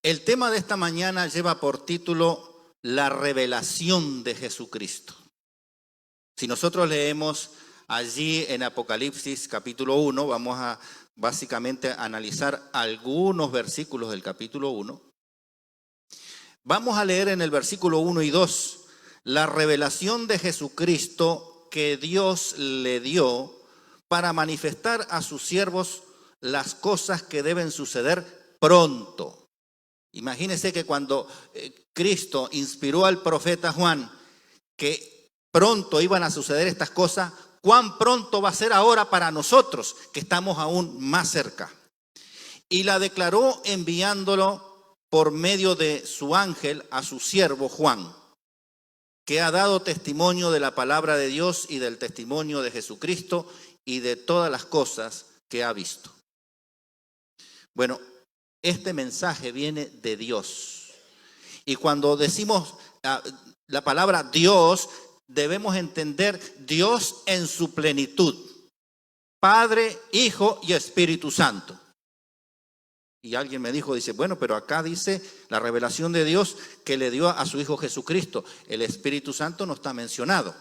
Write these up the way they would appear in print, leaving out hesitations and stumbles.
El tema de esta mañana lleva por título La revelación de Jesucristo. Si nosotros leemos allí en Apocalipsis capítulo 1, vamos a básicamente analizar algunos versículos del capítulo 1. Vamos a leer en el versículo 1 y 2 la revelación de Jesucristo que Dios le dio para manifestar a sus siervos las cosas que deben suceder pronto. Imagínense que cuando Cristo inspiró al profeta Juan que pronto iban a suceder estas cosas, cuán pronto va a ser ahora para nosotros que estamos aún más cerca. Y la declaró enviándolo por medio de su ángel a su siervo Juan, que ha dado testimonio de la palabra de Dios y del testimonio de Jesucristo y de todas las cosas que ha visto. Bueno, este mensaje viene de Dios. Y cuando decimos la palabra Dios, debemos entender Dios en su plenitud. Padre, Hijo y Espíritu Santo. Y alguien me dijo, dice, bueno, pero acá dice la revelación de Dios que le dio a su Hijo Jesucristo. El Espíritu Santo no está mencionado.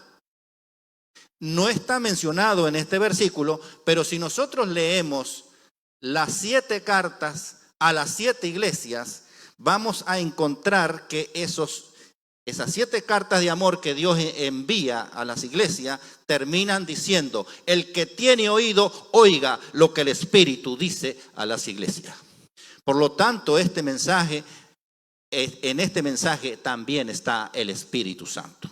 No está mencionado en este versículo, pero si nosotros leemos las 7 cartas a las 7 iglesias, vamos a encontrar que esas 7 cartas de amor que Dios envía a las iglesias terminan diciendo: el que tiene oído, oiga lo que el Espíritu dice a las iglesias. Por lo tanto, en este mensaje también está el Espíritu Santo.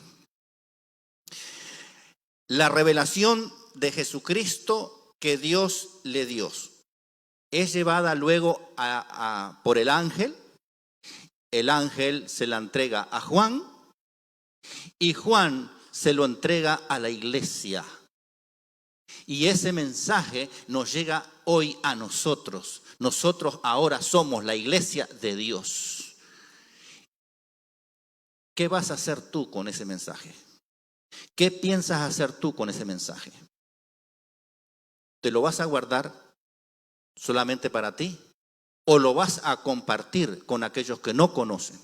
La revelación de Jesucristo que Dios le dio es llevada luego por el ángel. El ángel se la entrega a Juan y Juan se lo entrega a la iglesia. Y ese mensaje nos llega hoy a nosotros. Nosotros ahora somos la iglesia de Dios. ¿Qué vas a hacer tú con ese mensaje? ¿Qué piensas hacer tú con ese mensaje? ¿Te lo vas a guardar solamente para ti? ¿O lo vas a compartir con aquellos que no conocen?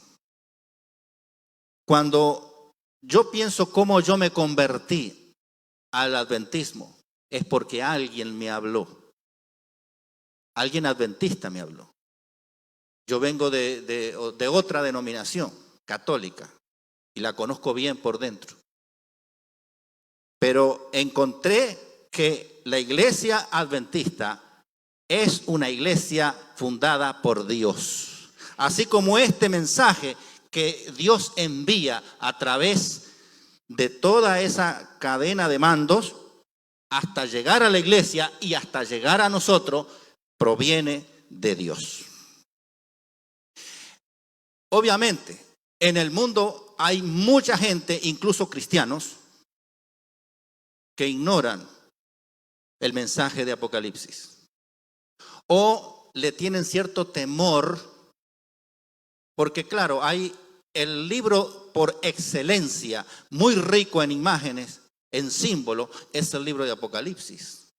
Cuando yo pienso cómo yo me convertí al adventismo, es porque alguien me habló. Alguien adventista me habló. Yo vengo de otra denominación católica y la conozco bien por dentro. Pero encontré que la iglesia adventista es una iglesia fundada por Dios. Así como este mensaje que Dios envía a través de toda esa cadena de mandos hasta llegar a la iglesia y hasta llegar a nosotros, proviene de Dios. Obviamente, en el mundo hay mucha gente, incluso cristianos, que ignoran el mensaje de Apocalipsis. O le tienen cierto temor, porque claro, hay el libro por excelencia, muy rico en imágenes, en símbolos, es el libro de Apocalipsis.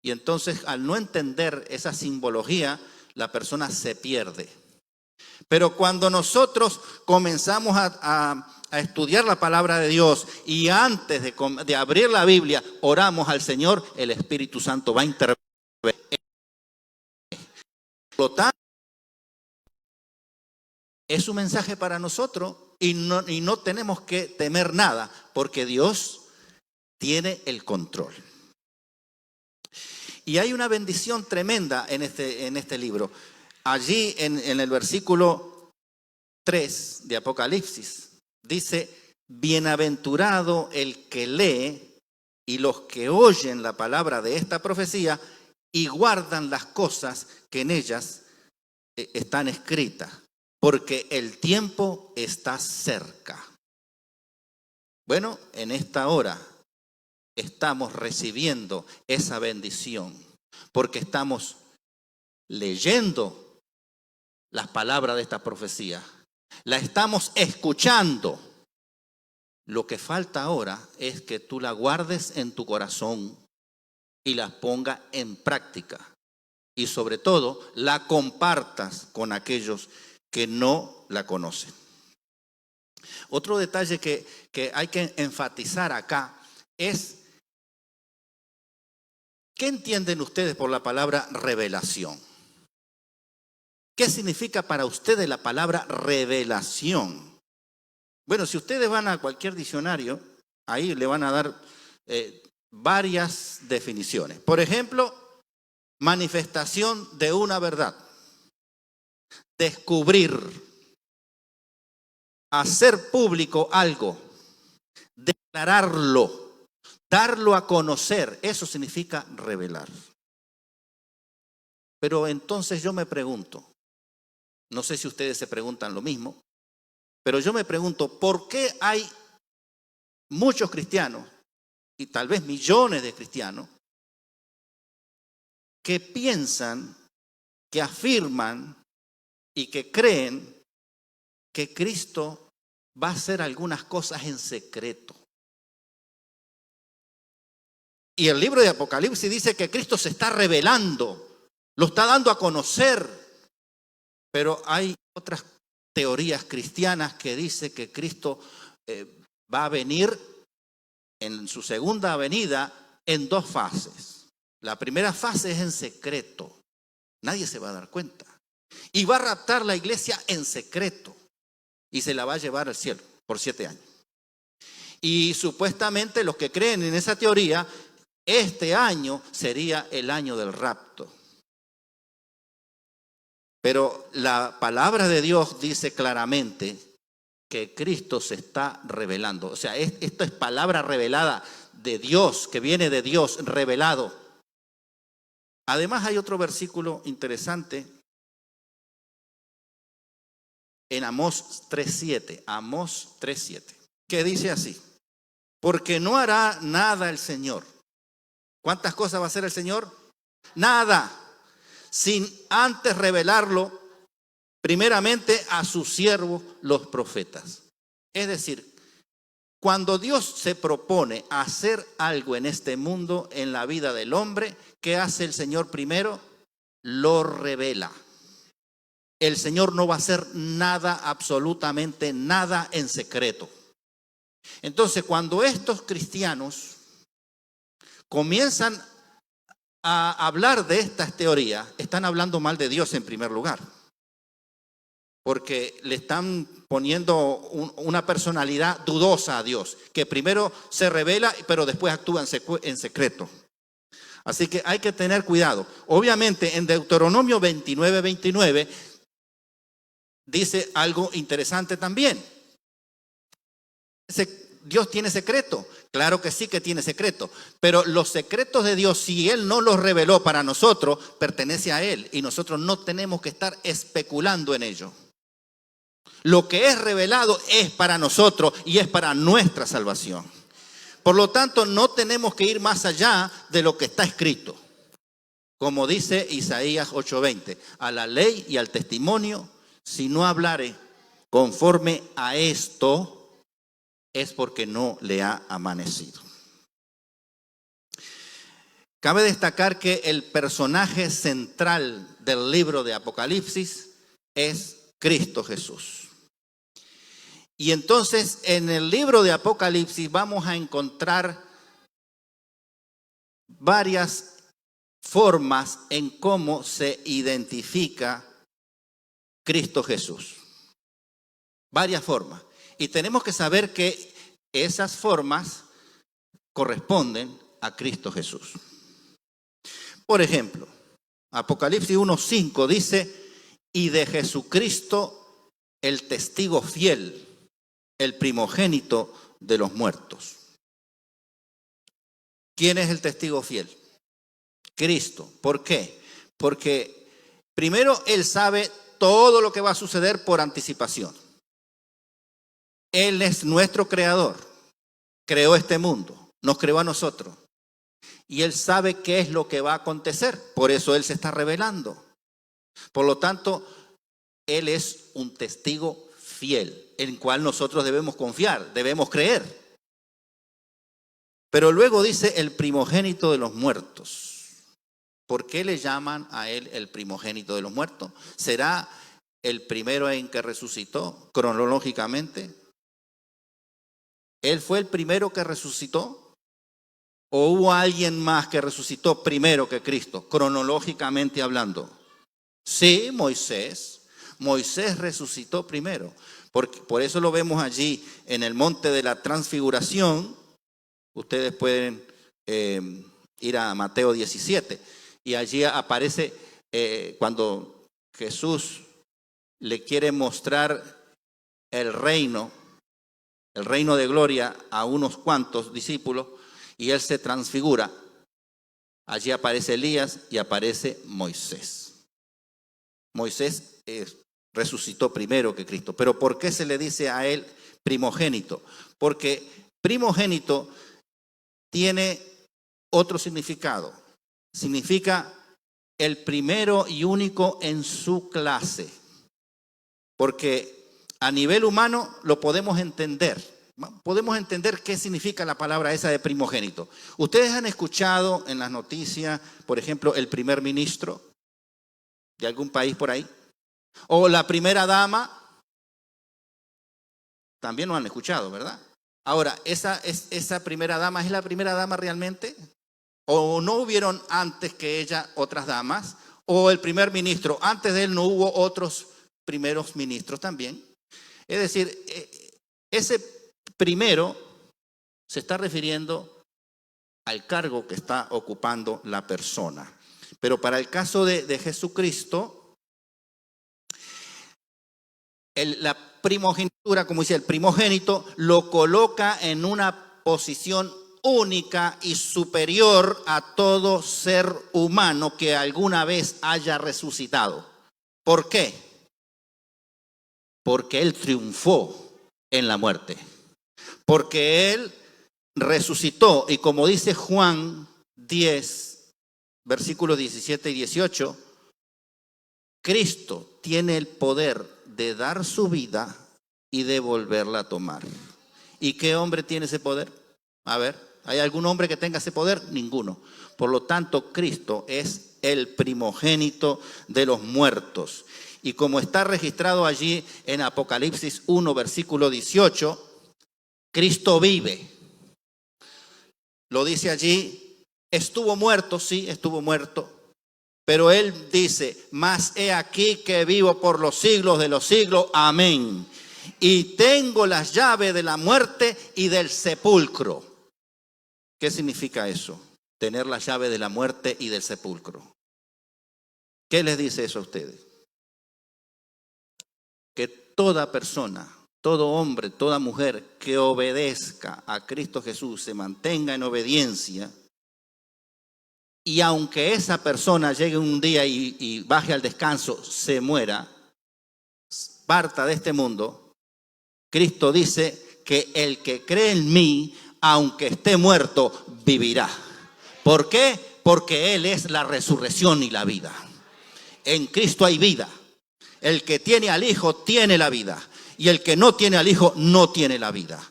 Y entonces, al no entender esa simbología, la persona se pierde. Pero cuando nosotros comenzamos a estudiar la palabra de Dios y antes de abrir la Biblia, oramos al Señor, el Espíritu Santo va a intervenir. Por lo tanto, es un mensaje para nosotros y no tenemos que temer nada, porque Dios tiene el control. Y hay una bendición tremenda en este libro. Allí en el versículo 3 de Apocalipsis dice: bienaventurado el que lee y los que oyen la palabra de esta profecía y guardan las cosas que en ellas están escritas, porque el tiempo está cerca. Bueno, en esta hora estamos recibiendo esa bendición, porque estamos leyendo las palabras de esta profecía, la estamos escuchando. Lo que falta ahora es que tú la guardes en tu corazón y la pongas en práctica. y sobre todo la compartas con aquellos que no la conocen. Otro detalle que hay que enfatizar acá es, ¿qué entienden ustedes por la palabra revelación? ¿Qué significa para ustedes la palabra revelación? Bueno, si ustedes van a cualquier diccionario, ahí le van a dar varias definiciones. Por ejemplo, manifestación de una verdad, descubrir, hacer público algo, declararlo, darlo a conocer, eso significa revelar. Pero entonces yo me pregunto, no sé si ustedes se preguntan lo mismo, pero yo me pregunto, ¿por qué hay muchos cristianos, y tal vez millones de cristianos, que piensan, que afirman y que creen que Cristo va a hacer algunas cosas en secreto? Y el libro de Apocalipsis dice que Cristo se está revelando, lo está dando a conocer. Pero hay otras teorías cristianas que dicen que Cristo va a venir en su segunda venida en dos fases. La primera fase es en secreto, nadie se va a dar cuenta. Y va a raptar la iglesia en secreto y se la va a llevar al cielo por 7 años. Y supuestamente los que creen en esa teoría, este año sería el año del rapto. Pero la palabra de Dios dice claramente que Cristo se está revelando. O sea, esto es palabra revelada de Dios, que viene de Dios, revelado. Además hay otro versículo interesante en Amós 3:7, Amós 3:7, que dice así: porque no hará nada el Señor. ¿Cuántas cosas va a hacer el Señor? Nada, sin antes revelarlo primeramente a sus siervos los profetas. Es decir, cuando Dios se propone hacer algo en este mundo, en la vida del hombre, ¿qué hace el Señor primero? Lo revela. El Señor no va a hacer nada, absolutamente nada en secreto. Entonces, cuando estos cristianos comienzan a hablar de estas teorías, están hablando mal de Dios en primer lugar, porque le están poniendo una personalidad dudosa a Dios, que primero se revela, pero después actúa en secreto. Así que hay que tener cuidado. Obviamente en Deuteronomio 29:29 dice algo interesante también. Dios tiene secreto. Claro que sí que tiene secreto, pero los secretos de Dios, si Él no los reveló para nosotros, pertenece a Él y nosotros no tenemos que estar especulando en ello. Lo que es revelado es para nosotros y es para nuestra salvación. Por lo tanto, no tenemos que ir más allá de lo que está escrito. Como dice Isaías 8:20, a la ley y al testimonio, si no hablare conforme a esto, es porque no le ha amanecido. Cabe destacar que el personaje central del libro de Apocalipsis es Cristo Jesús. Y entonces en el libro de Apocalipsis vamos a encontrar varias formas en cómo se identifica Cristo Jesús. Varias formas. Y tenemos que saber que esas formas corresponden a Cristo Jesús. Por ejemplo, Apocalipsis 1:5 dice: y de Jesucristo el testigo fiel, el primogénito de los muertos. ¿Quién es el testigo fiel? Cristo. ¿Por qué? Porque primero Él sabe todo lo que va a suceder por anticipación. Él es nuestro creador, creó este mundo, nos creó a nosotros. Y Él sabe qué es lo que va a acontecer, por eso Él se está revelando. Por lo tanto, Él es un testigo fiel, en el cual nosotros debemos confiar, debemos creer. Pero luego dice el primogénito de los muertos. ¿Por qué le llaman a él el primogénito de los muertos? ¿Será el primero en que resucitó cronológicamente? ¿Él fue el primero que resucitó? ¿O hubo alguien más que resucitó primero que Cristo, cronológicamente hablando? Sí, Moisés. Moisés resucitó primero. Por eso lo vemos allí en el monte de la transfiguración. Ustedes pueden ir a Mateo 17 y allí aparece cuando Jesús le quiere mostrar el reino de gloria a unos cuantos discípulos y él se transfigura. Allí aparece Elías y aparece Moisés. Moisés resucitó primero que Cristo. Pero ¿por qué se le dice a él primogénito? Porque primogénito tiene otro significado. Significa el primero y único en su clase. Porque a nivel humano lo podemos entender. Podemos entender qué significa la palabra esa de primogénito. Ustedes han escuchado en las noticias, por ejemplo, el primer ministro de algún país por ahí, o la primera dama, también lo han escuchado, ¿verdad? Ahora, esa primera dama, ¿es la primera dama realmente? ¿O no hubieron antes que ella otras damas? ¿O el primer ministro, antes de él no hubo otros primeros ministros también? Es decir, ese primero se está refiriendo al cargo que está ocupando la persona. Pero para el caso de Jesucristo, la primogenitura, como dice, el primogénito lo coloca en una posición única y superior a todo ser humano que alguna vez haya resucitado. ¿Por qué? Porque él triunfó en la muerte. Porque él resucitó y como dice Juan 10, versículos 17 y 18, Cristo tiene el poder de dar su vida y de volverla a tomar. ¿Y qué hombre tiene ese poder? A ver, ¿hay algún hombre que tenga ese poder? Ninguno. Por lo tanto, Cristo es el primogénito de los muertos. Y como está registrado allí en Apocalipsis 1, versículo 18, Cristo vive. Lo dice allí, estuvo muerto, sí, estuvo muerto. Pero él dice, mas he aquí que vivo por los siglos de los siglos, amén. Y tengo las llaves de la muerte y del sepulcro. ¿Qué significa eso? Tener la llave de la muerte y del sepulcro. ¿Qué les dice eso a ustedes? Que toda persona, todo hombre, toda mujer que obedezca a Cristo Jesús, se mantenga en obediencia, y aunque esa persona llegue un día y baje al descanso, se muera, parta de este mundo, Cristo dice que el que cree en mí, aunque esté muerto, vivirá. ¿Por qué? Porque Él es la resurrección y la vida. En Cristo hay vida. El que tiene al Hijo tiene la vida. Y el que no tiene al Hijo no tiene la vida.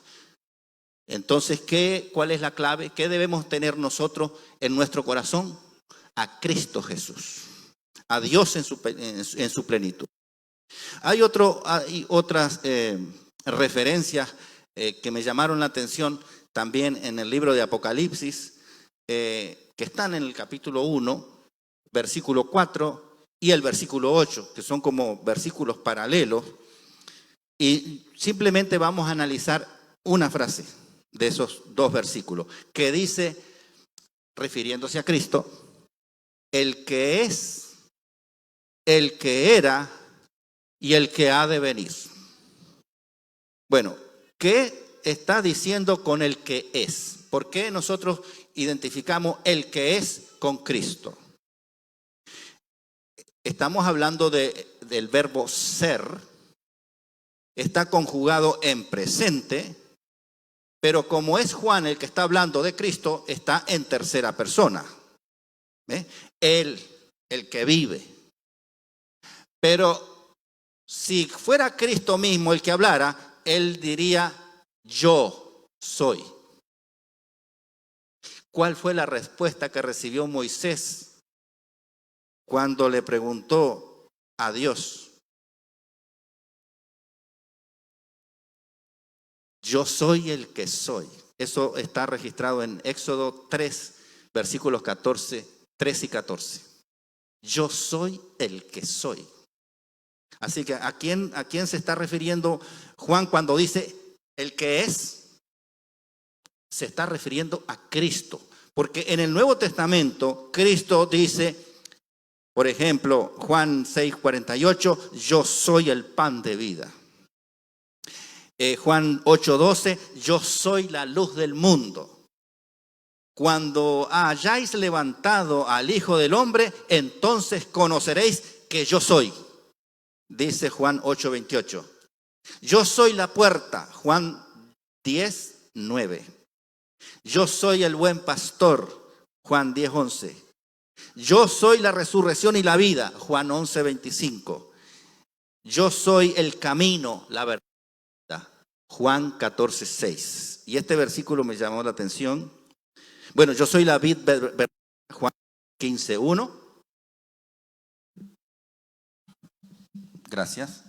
Entonces, ¿cuál es la clave? ¿Qué debemos tener nosotros en nuestro corazón? A Cristo Jesús. A Dios en su plenitud. Hay otras referencias que me llamaron la atención también en el libro de Apocalipsis, que están en el capítulo 1, versículo 4 y el versículo 8, que son como versículos paralelos. Y simplemente vamos a analizar una frase de esos dos versículos, que dice, refiriéndose a Cristo, el que es, el que era y el que ha de venir. Bueno, ¿qué está diciendo con el que es? ¿Por qué nosotros identificamos el que es con Cristo? Estamos hablando del verbo ser, está conjugado en presente, pero como es Juan el que está hablando de Cristo, está en tercera persona. Él, el que vive. Pero si fuera Cristo mismo el que hablara, él diría, yo soy. ¿Cuál fue la respuesta que recibió Moisés cuando le preguntó a Dios, yo soy el que soy. Eso está registrado en Éxodo 3, versículos 13 y 14. Yo soy el que soy. Así que ¿a quién se está refiriendo Juan cuando dice el que es? Se está refiriendo a Cristo. Porque en el Nuevo Testamento, Cristo dice, por ejemplo, Juan 6:48, yo soy el pan de vida. Juan 8:12, yo soy la luz del mundo. Cuando hayáis levantado al Hijo del Hombre, entonces conoceréis que yo soy. Dice Juan 8:28. Yo soy la puerta. Juan 10:9. Yo soy el buen pastor. Juan 10:11. Yo soy la resurrección y la vida. Juan 11:25. Yo soy el camino, la verdad. Juan 14:6. Y este versículo me llamó la atención. Bueno, yo soy la vid verdadera. Juan 15:1. Gracias.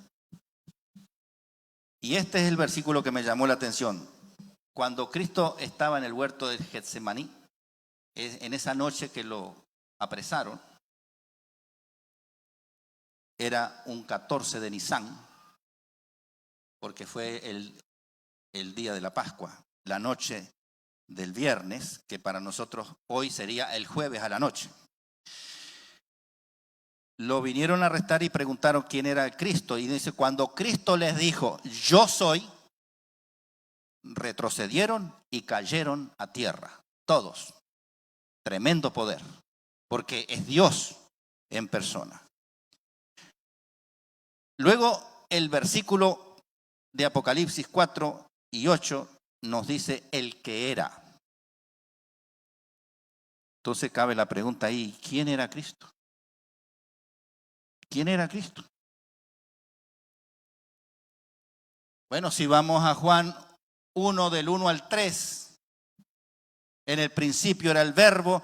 Y este es el versículo que me llamó la atención. Cuando Cristo estaba en el huerto de Getsemaní, en esa noche que lo apresaron, era un 14 de Nisan, porque fue el día de la Pascua, la noche del viernes, que para nosotros hoy sería el jueves a la noche. Lo vinieron a arrestar y preguntaron quién era el Cristo. Y dice, cuando Cristo les dijo, yo soy, retrocedieron y cayeron a tierra. Todos. Tremendo poder. Porque es Dios en persona. Luego el versículo de Apocalipsis 4 y 8 nos dice el que era. Entonces cabe la pregunta ahí, ¿quién era Cristo? ¿Quién era Cristo? Bueno, si vamos a Juan 1 del 1 al 3, en el principio era el verbo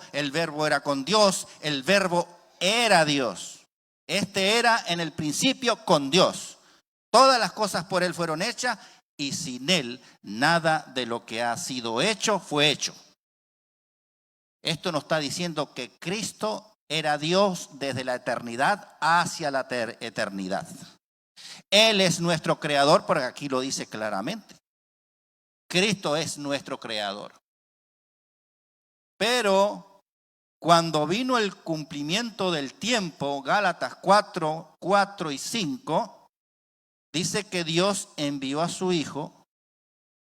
era con Dios, el verbo era Dios. Este era en el principio con Dios. Todas las cosas por Él fueron hechas y sin Él nada de lo que ha sido hecho fue hecho. Esto nos está diciendo que Cristo era Dios desde la eternidad hacia la eternidad. Él es nuestro creador, porque aquí lo dice claramente. Cristo es nuestro creador. Pero cuando vino el cumplimiento del tiempo, Gálatas 4, 4 y 5, dice que Dios envió a su Hijo,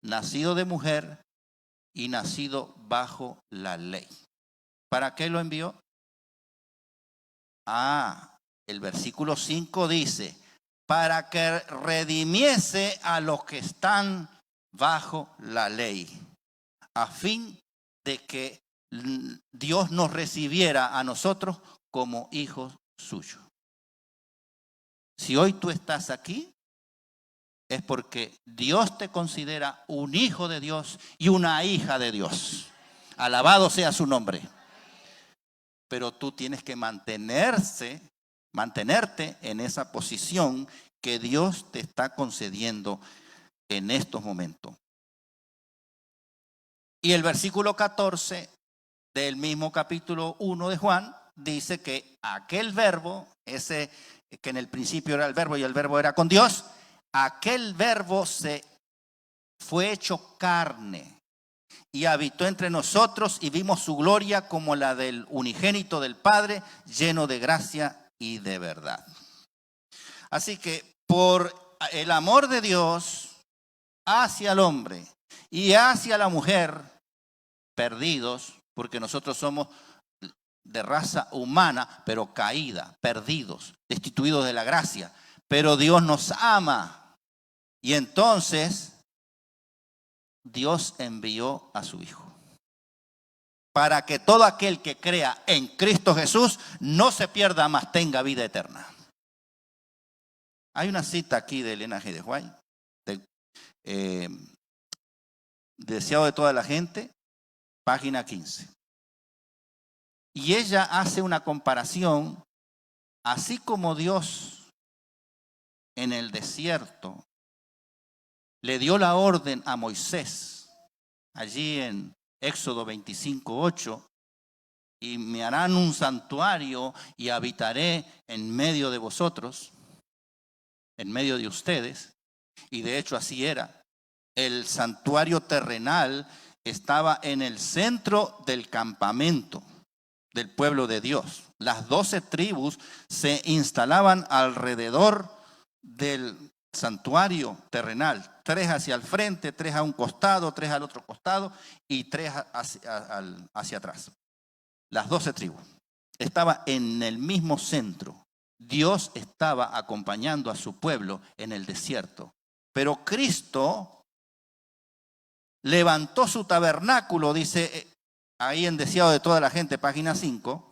nacido de mujer y nacido bajo la ley. ¿Para qué lo envió? El versículo 5 dice, para que redimiese a los que están bajo la ley, a fin de que Dios nos recibiera a nosotros como hijos suyos. Si hoy tú estás aquí, es porque Dios te considera un hijo de Dios y una hija de Dios. Alabado sea su nombre. Pero tú tienes que mantenerte en esa posición que Dios te está concediendo en estos momentos. Y el versículo 14 del mismo capítulo 1 de Juan dice que aquel verbo, ese que en el principio era el verbo y el verbo era con Dios, aquel verbo se fue hecho carne y habitó entre nosotros y vimos su gloria como la del unigénito del Padre, lleno de gracia y de verdad. Así que por el amor de Dios hacia el hombre y hacia la mujer, perdidos, porque nosotros somos de raza humana, pero caída, perdidos, destituidos de la gracia. Pero Dios nos ama y entonces Dios envió a su Hijo para que todo aquel que crea en Cristo Jesús no se pierda, mas tenga vida eterna. Hay una cita aquí de Elena G. de White, Deseado de toda la gente, página 15. Y ella hace una comparación así como Dios en el desierto le dio la orden a Moisés, allí en Éxodo 25:8, y me harán un santuario y habitaré en medio de vosotros, en medio de ustedes, y de hecho así era. El santuario terrenal estaba en el centro del campamento del pueblo de Dios. Las 12 tribus se instalaban alrededor del santuario terrenal. 3 hacia el frente, 3 a un costado, 3 al otro costado y 3 hacia atrás. Las 12 tribus. Estaba en el mismo centro. Dios estaba acompañando a su pueblo en el desierto. Pero Cristo levantó su tabernáculo, dice ahí en Deseado de toda la gente, página 5,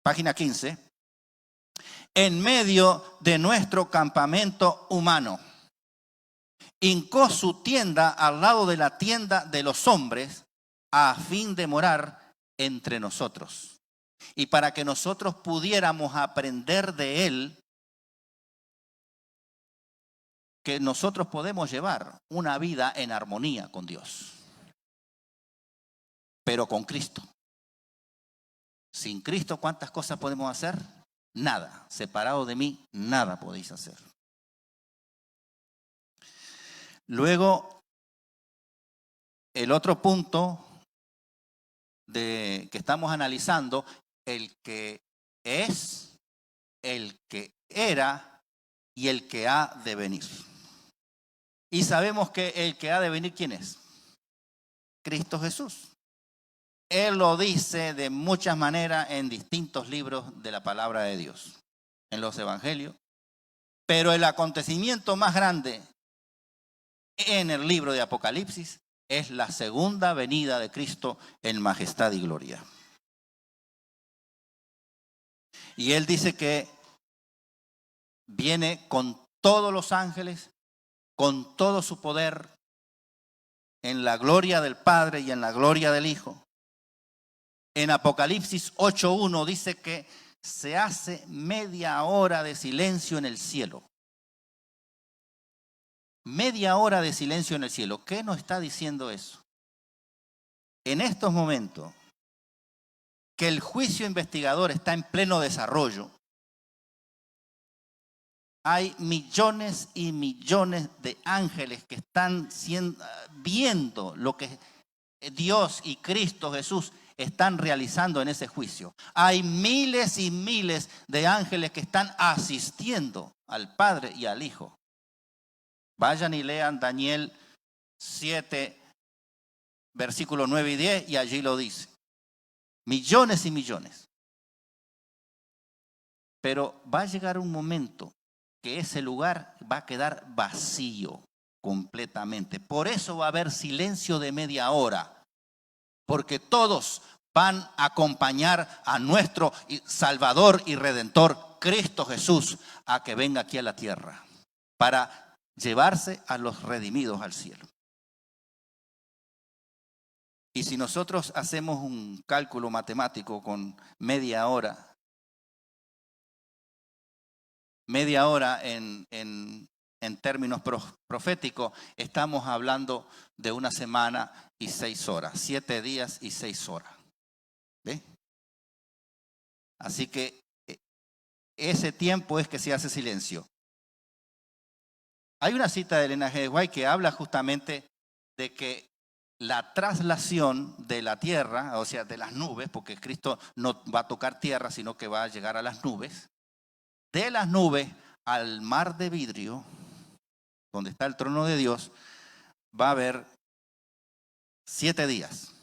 página 15, en medio de nuestro campamento humano. Hincó su tienda al lado de la tienda de los hombres a fin de morar entre nosotros. Y para que nosotros pudiéramos aprender de él, que nosotros podemos llevar una vida en armonía con Dios, pero con Cristo. Sin Cristo, ¿cuántas cosas podemos hacer? Nada. Separado de mí, nada podéis hacer. Luego, el otro punto que estamos analizando, el que es, el que era y el que ha de venir. Y sabemos que el que ha de venir, ¿quién es? Cristo Jesús. Él lo dice de muchas maneras en distintos libros de la palabra de Dios, en los evangelios. Pero el acontecimiento más grande en el libro de Apocalipsis es la segunda venida de Cristo en majestad y gloria. Y él dice que viene con todos los ángeles, con todo su poder, en la gloria del Padre y en la gloria del Hijo. En Apocalipsis 8:1 dice que se hace media hora de silencio en el cielo. Media hora de silencio en el cielo. ¿Qué nos está diciendo eso? En estos momentos que el juicio investigador está en pleno desarrollo, hay millones y millones de ángeles que están viendo lo que Dios y Cristo Jesús están realizando en ese juicio. Hay miles y miles de ángeles que están asistiendo al Padre y al Hijo. Vayan y lean Daniel 7, versículos 9 y 10, y allí lo dice. Millones y millones. Pero va a llegar un momento que ese lugar va a quedar vacío completamente. Por eso va a haber silencio de media hora. Porque todos van a acompañar a nuestro Salvador y Redentor, Cristo Jesús, a que venga aquí a la tierra para llevarse a los redimidos al cielo. Y si nosotros hacemos un cálculo matemático con media hora en términos proféticos, estamos hablando de una semana y 6 horas, 7 días y 6 horas. ¿Ve? Así que ese tiempo es que se hace silencio. Hay una cita de Elena G. White que habla justamente de que la traslación de la tierra, o sea, de las nubes, porque Cristo no va a tocar tierra, sino que va a llegar a las nubes, de las nubes al mar de vidrio, donde está el trono de Dios, va a haber 7 días.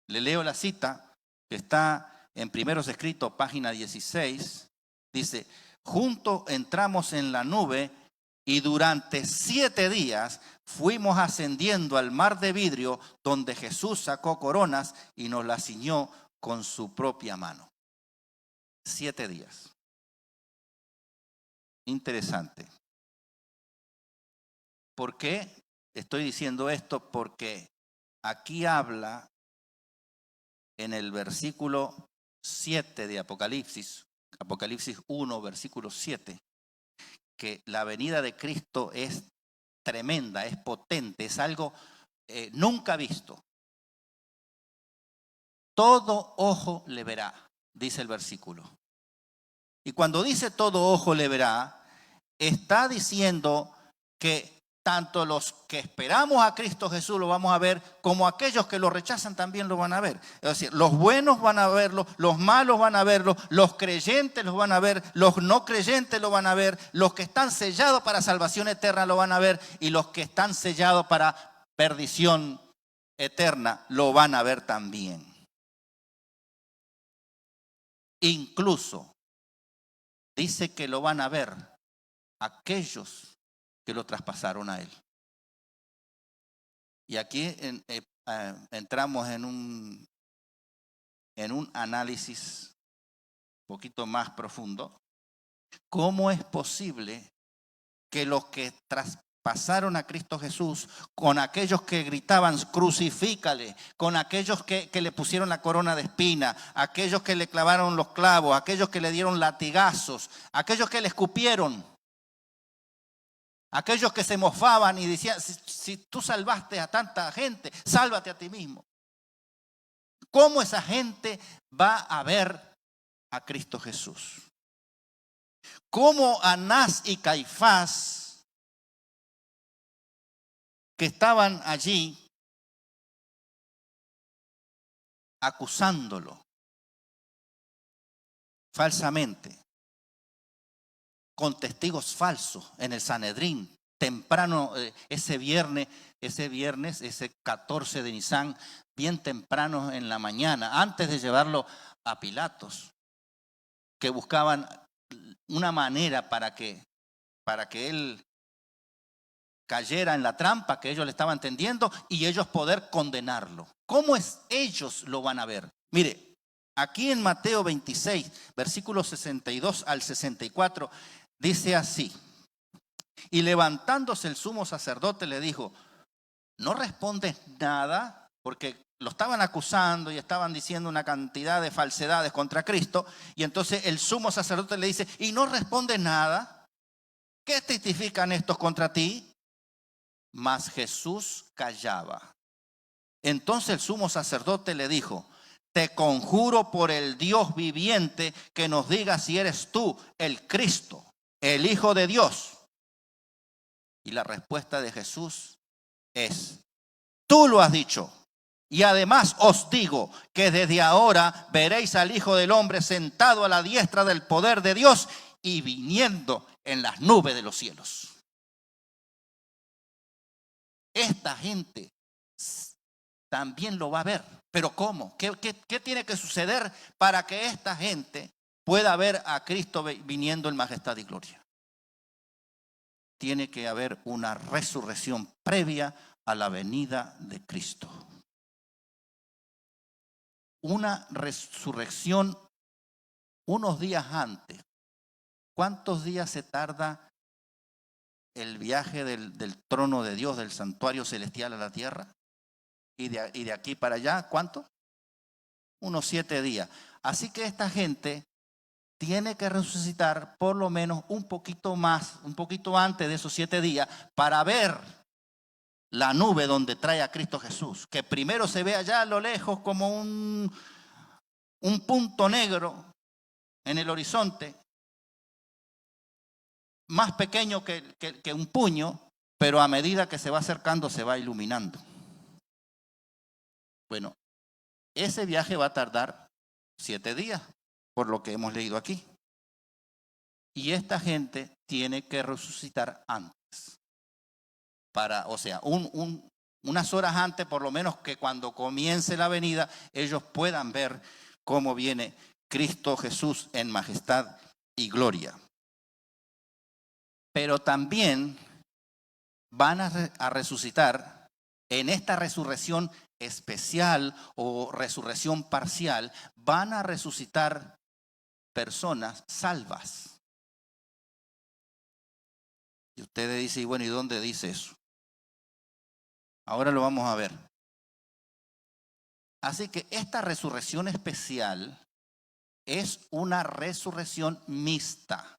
Le leo la cita que está en Primeros Escritos, página 16. Dice, juntos entramos en la nube y durante 7 días fuimos ascendiendo al mar de vidrio, donde Jesús sacó coronas y nos las ciñó con su propia mano. 7 días. Interesante. ¿Por qué estoy diciendo esto? Porque aquí habla en el versículo 7 de Apocalipsis, Apocalipsis 1, versículo 7, que la venida de Cristo es tremenda, es potente, es algo nunca visto. Todo ojo le verá, dice el versículo. Y cuando dice todo ojo le verá, está diciendo que tanto los que esperamos a Cristo Jesús lo vamos a ver, como aquellos que lo rechazan también lo van a ver. Es decir, los buenos van a verlo, los malos van a verlo, los creyentes los van a ver, los no creyentes lo van a ver, los que están sellados para salvación eterna lo van a ver, y los que están sellados para perdición eterna lo van a ver también. Incluso dice que lo van a ver aquellos que lo traspasaron a él. Y aquí entramos en un análisis un poquito más profundo. ¿Cómo es posible que los que traspasaron a Cristo Jesús, con aquellos que gritaban crucifícale, con aquellos que le pusieron la corona de espina, aquellos que le clavaron los clavos, aquellos que le dieron latigazos, aquellos que le escupieron, aquellos que se mofaban y decían, si tú salvaste a tanta gente, sálvate a ti mismo? ¿Cómo esa gente va a ver a Cristo Jesús? ¿Cómo Anás y Caifás, que estaban allí acusándolo falsamente, con testigos falsos en el Sanedrín, temprano ese viernes, ese 14 de Nisan, bien temprano en la mañana, antes de llevarlo a Pilatos, que buscaban una manera para que él cayera en la trampa que ellos le estaban tendiendo y ellos poder condenarlo? ¿Cómo ellos lo van a ver? Mire, aquí en Mateo 26, versículos 62 al 64, dice así: y levantándose el sumo sacerdote le dijo, ¿no respondes nada? Porque lo estaban acusando y estaban diciendo una cantidad de falsedades contra Cristo. Y entonces el sumo sacerdote le dice, ¿y no respondes nada? ¿Qué testifican estos contra ti? Mas Jesús callaba. Entonces el sumo sacerdote le dijo, te conjuro por el Dios viviente que nos digas si eres tú el Cristo, el Hijo de Dios. Y la respuesta de Jesús es, tú lo has dicho. Y además os digo que desde ahora veréis al Hijo del Hombre sentado a la diestra del poder de Dios y viniendo en las nubes de los cielos. Esta gente también lo va a ver. ¿Pero cómo? ¿Qué tiene que suceder para que esta gente pueda ver a Cristo viniendo en majestad y gloria? Tiene que haber una resurrección previa a la venida de Cristo. Una resurrección unos días antes. ¿Cuántos días se tarda el viaje del trono de Dios, del santuario celestial a la tierra? Y de aquí para allá, ¿cuánto? Unos 7 días. Así que esta gente tiene que resucitar por lo menos un poquito más, un poquito antes de esos 7 días, para ver la nube donde trae a Cristo Jesús, que primero se ve allá a lo lejos como un punto negro en el horizonte, más pequeño que un puño, pero a medida que se va acercando se va iluminando. Bueno, ese viaje va a tardar 7 días, por lo que hemos leído aquí. Y esta gente tiene que resucitar antes. O sea, unas horas antes, por lo menos, que cuando comience la venida, ellos puedan ver cómo viene Cristo Jesús en majestad y gloria. Pero también van a resucitar en esta resurrección especial o resurrección parcial, van a resucitar personas salvas. Y ustedes dicen, y bueno, ¿y dónde dice eso? Ahora lo vamos a ver. Así que esta resurrección especial es una resurrección mixta.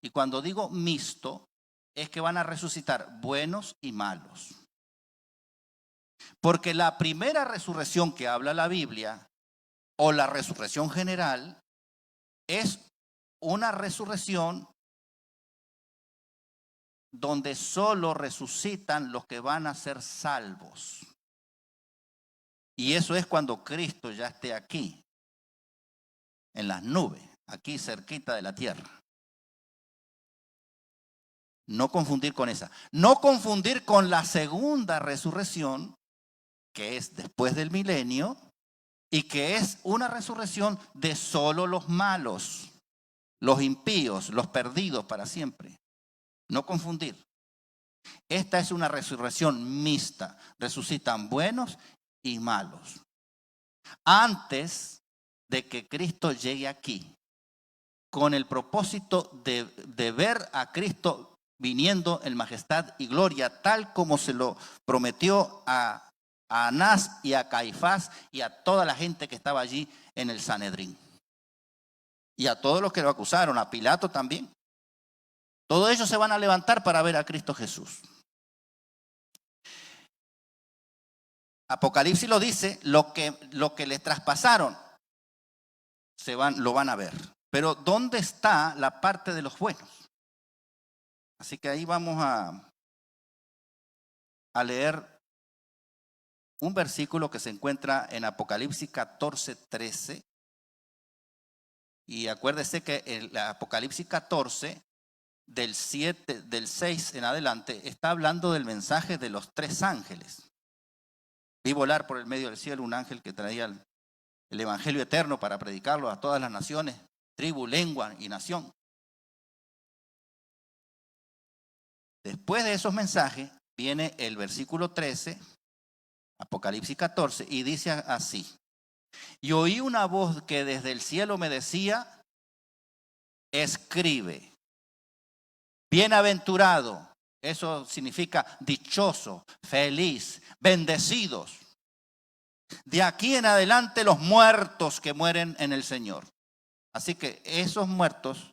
Y cuando digo mixto, es que van a resucitar buenos y malos. Porque la primera resurrección que habla la Biblia, o la resurrección general, es una resurrección donde solo resucitan los que van a ser salvos. Y eso es cuando Cristo ya esté aquí, en las nubes, aquí cerquita de la tierra. No confundir con esa. No confundir con la segunda resurrección, que es después del milenio, y que es una resurrección de solo los malos, los impíos, los perdidos para siempre. No confundir. Esta es una resurrección mixta. Resucitan buenos y malos. Antes de que Cristo llegue aquí, con el propósito de ver a Cristo viniendo en majestad y gloria, tal como se lo prometió a Anás y a Caifás y a toda la gente que estaba allí en el Sanedrín. Y a todos los que lo acusaron, a Pilato también. Todos ellos se van a levantar para ver a Cristo Jesús. Apocalipsis lo dice, lo que les traspasaron, lo van a ver. Pero ¿dónde está la parte de los buenos? Así que ahí vamos a leer un versículo que se encuentra en Apocalipsis 14:13. Y acuérdese que el Apocalipsis 14, del 6 en adelante, está hablando del mensaje de los 3 ángeles. Vi volar por el medio del cielo un ángel que traía el evangelio eterno para predicarlo a todas las naciones, tribu, lengua y nación. Después de esos mensajes viene el versículo 13, Apocalipsis 14, y dice así: y oí una voz que desde el cielo me decía: escribe, bienaventurado. Eso significa dichoso, feliz, bendecidos. De aquí en adelante los muertos que mueren en el Señor. Así que esos muertos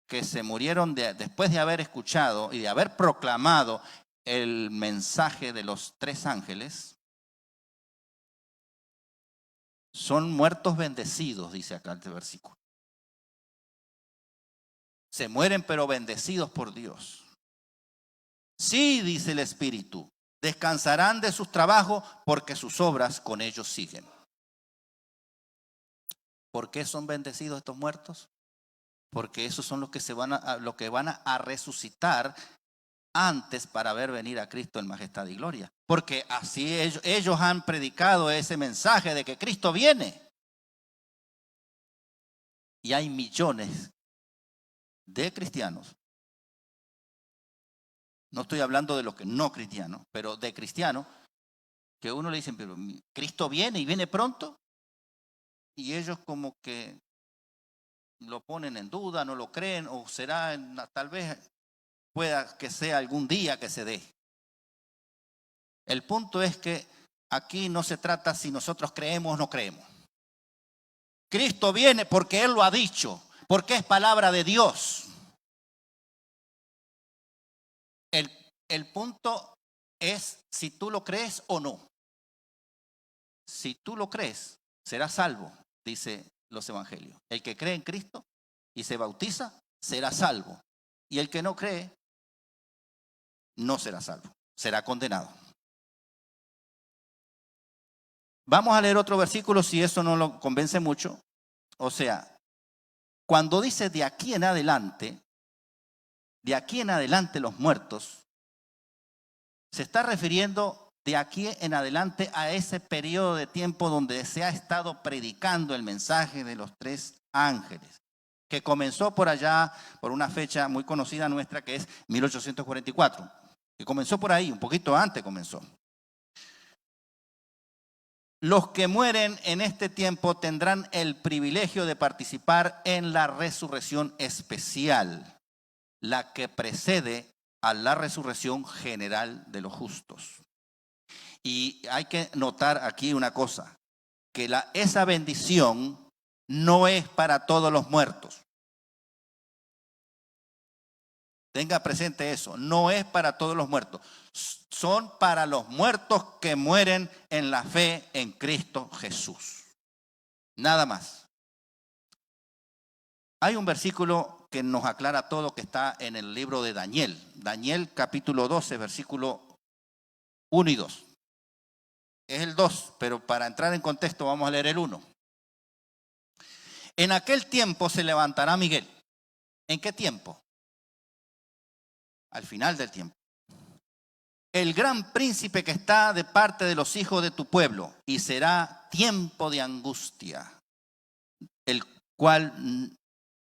que se murieron después de haber escuchado y de haber proclamado el mensaje de los 3 ángeles, son muertos bendecidos, dice acá este versículo. Se mueren pero bendecidos por Dios. Sí, dice el Espíritu, descansarán de sus trabajos porque sus obras con ellos siguen. ¿Por qué son bendecidos estos muertos? Porque esos son los que van a resucitar antes para ver venir a Cristo en majestad y gloria. Porque así ellos han predicado ese mensaje de que Cristo viene. Y hay millones de cristianos. No estoy hablando de los que no cristianos, pero de cristianos que uno le dicen, pero Cristo viene y viene pronto. Y ellos como que lo ponen en duda, no lo creen, o será, tal vez pueda que sea algún día que se dé. El punto es que aquí no se trata si nosotros creemos o no creemos. Cristo viene porque Él lo ha dicho, porque es palabra de Dios. El punto es si tú lo crees o no. Si tú lo crees, serás salvo, dice los evangelios. El que cree en Cristo y se bautiza, será salvo. Y el que no cree, no será salvo, será condenado. Vamos a leer otro versículo si eso no lo convence mucho. O sea, cuando dice de aquí en adelante los muertos, se está refiriendo de aquí en adelante a ese periodo de tiempo donde se ha estado predicando el mensaje de los 3 ángeles, que comenzó por allá, por una fecha muy conocida nuestra que es 1844, que comenzó por ahí, un poquito antes comenzó. Los que mueren en este tiempo tendrán el privilegio de participar en la resurrección especial, la que precede a la resurrección general de los justos. Y hay que notar aquí una cosa, que esa bendición no es para todos los muertos. Tenga presente eso, no es para todos los muertos. Son para los muertos que mueren en la fe en Cristo Jesús. Nada más. Hay un versículo que nos aclara todo que está en el libro de Daniel. Daniel capítulo 12, versículo 1 y 2. Es el 2, pero para entrar en contexto vamos a leer el 1. En aquel tiempo se levantará Miguel. ¿En qué tiempo? Al final del tiempo. El gran príncipe que está de parte de los hijos de tu pueblo, y será tiempo de angustia, el cual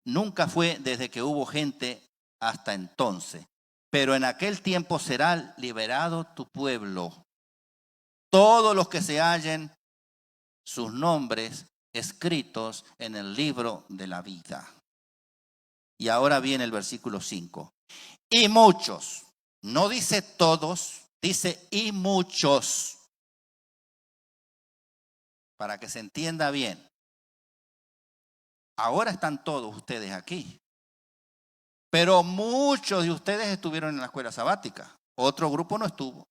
nunca fue desde que hubo gente hasta entonces. Pero en aquel tiempo será liberado tu pueblo, todos los que se hallen sus nombres escritos en el libro de la vida. Y ahora viene el versículo 5. Y muchos, no dice todos, dice y muchos, para que se entienda bien. Ahora están todos ustedes aquí, pero muchos de ustedes estuvieron en la escuela sabática. Otro grupo no estuvo.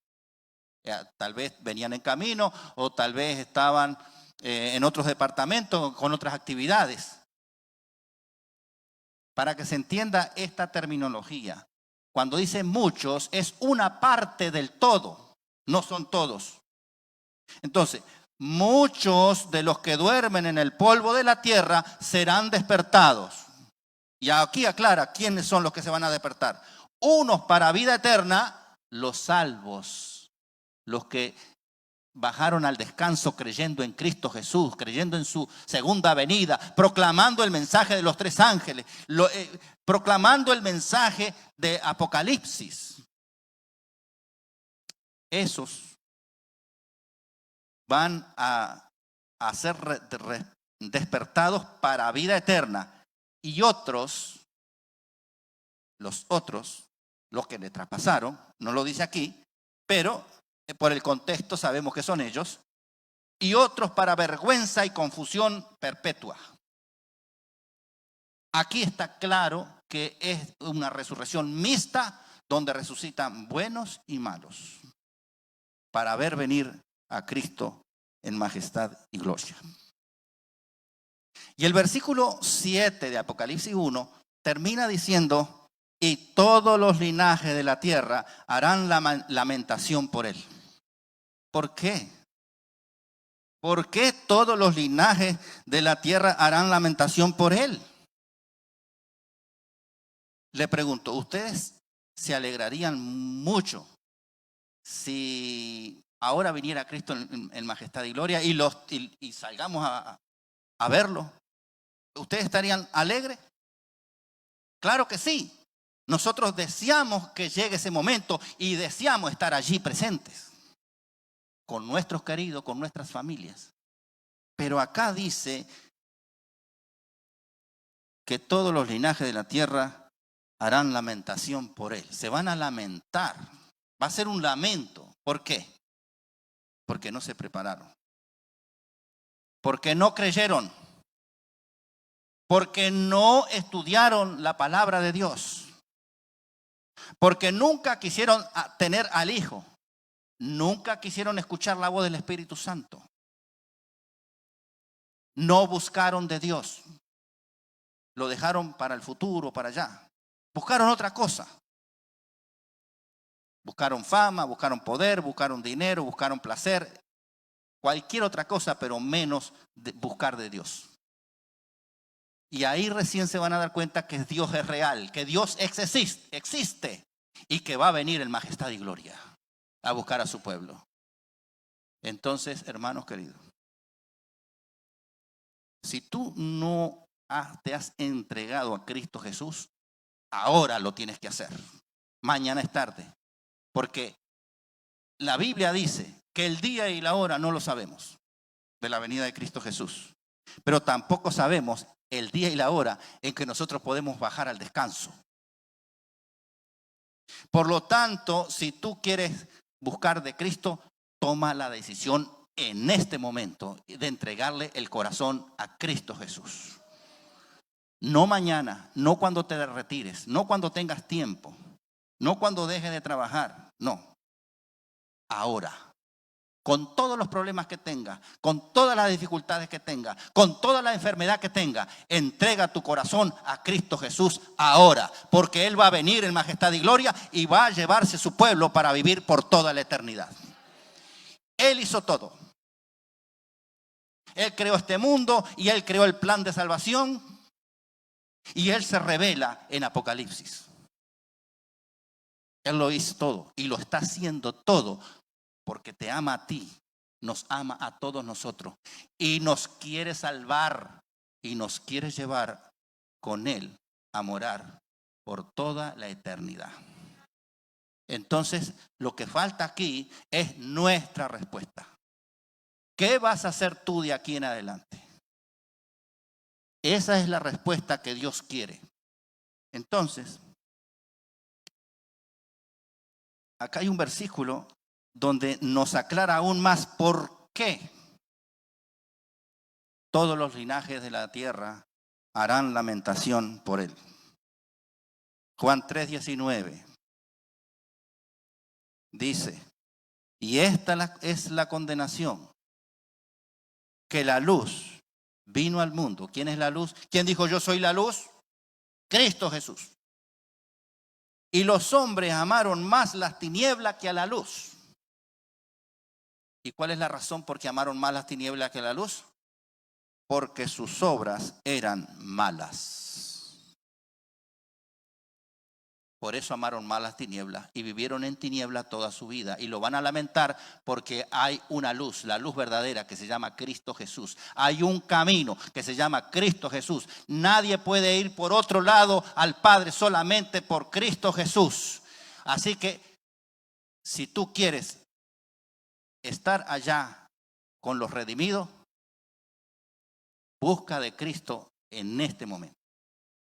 Tal vez venían en camino o tal vez estaban en otros departamentos con otras actividades. Para que se entienda esta terminología, cuando dice muchos es una parte del todo, no son todos. Entonces, muchos de los que duermen en el polvo de la tierra serán despertados. Y aquí aclara quiénes son los que se van a despertar. Unos para vida eterna, los salvos, los que bajaron al descanso creyendo en Cristo Jesús, creyendo en su segunda venida, proclamando el mensaje de los tres ángeles, proclamando el mensaje de Apocalipsis. Esos van a ser despertados para vida eterna. Y otros, los que le traspasaron, no lo dice aquí, pero por el contexto sabemos que son ellos, y otros para vergüenza y confusión perpetua. Aquí está claro que es una resurrección mixta donde resucitan buenos y malos para ver venir a Cristo en majestad y gloria. Y el versículo 7 de Apocalipsis 1 termina diciendo: y todos los linajes de la tierra harán lamentación por él. ¿Por qué? ¿Por qué todos los linajes de la tierra harán lamentación por él? Le pregunto, ¿ustedes se alegrarían mucho si ahora viniera Cristo en majestad y gloria y salgamos a verlo? ¿Ustedes estarían alegres? Claro que sí. Nosotros deseamos que llegue ese momento y deseamos estar allí presentes con nuestros queridos, con nuestras familias. Pero acá dice que todos los linajes de la tierra harán lamentación por él. Se van a lamentar. Va a ser un lamento. ¿Por qué? Porque no se prepararon. Porque no creyeron. Porque no estudiaron la palabra de Dios. Porque nunca quisieron tener al Hijo. Nunca quisieron escuchar la voz del Espíritu Santo. No buscaron de Dios. Lo dejaron para el futuro, para allá. Buscaron otra cosa. Buscaron fama, buscaron poder, buscaron dinero, buscaron placer. Cualquier otra cosa, pero menos buscar de Dios. Y ahí recién se van a dar cuenta que Dios es real, que Dios existe y que va a venir en majestad y gloria a buscar a su pueblo. Entonces, hermanos queridos, si tú no te has entregado a Cristo Jesús, ahora lo tienes que hacer. Mañana es tarde. Porque la Biblia dice que el día y la hora no lo sabemos de la venida de Cristo Jesús. Pero tampoco sabemos el día y la hora en que nosotros podemos bajar al descanso. Por lo tanto, si tú quieres buscar de Cristo, toma la decisión en este momento de entregarle el corazón a Cristo Jesús. No mañana, no cuando te retires, no cuando tengas tiempo, no cuando dejes de trabajar, no. Ahora, con todos los problemas que tenga, con todas las dificultades que tenga, con toda la enfermedad que tenga, entrega tu corazón a Cristo Jesús ahora, porque Él va a venir en majestad y gloria y va a llevarse su pueblo para vivir por toda la eternidad. Él hizo todo. Él creó este mundo y Él creó el plan de salvación y Él se revela en Apocalipsis. Él lo hizo todo y lo está haciendo todo porque te ama a ti, nos ama a todos nosotros y nos quiere salvar y nos quiere llevar con Él a morar por toda la eternidad. Entonces, lo que falta aquí es nuestra respuesta. ¿Qué vas a hacer tú de aquí en adelante? Esa es la respuesta que Dios quiere. Entonces, acá hay un versículo donde nos aclara aún más por qué todos los linajes de la tierra harán lamentación por él. Juan 3:19 dice, y esta es la condenación, que la luz vino al mundo. ¿Quién es la luz? ¿Quién dijo yo soy la luz? Cristo Jesús. Y los hombres amaron más las tinieblas que a la luz. ¿Y cuál es la razón por qué amaron más las tinieblas que la luz? Porque sus obras eran malas. Por eso amaron más las tinieblas y vivieron en tinieblas toda su vida. Y lo van a lamentar porque hay una luz, la luz verdadera que se llama Cristo Jesús. Hay un camino que se llama Cristo Jesús. Nadie puede ir por otro lado al Padre, solamente por Cristo Jesús. Así que si tú quieres estar allá con los redimidos, busca de Cristo en este momento.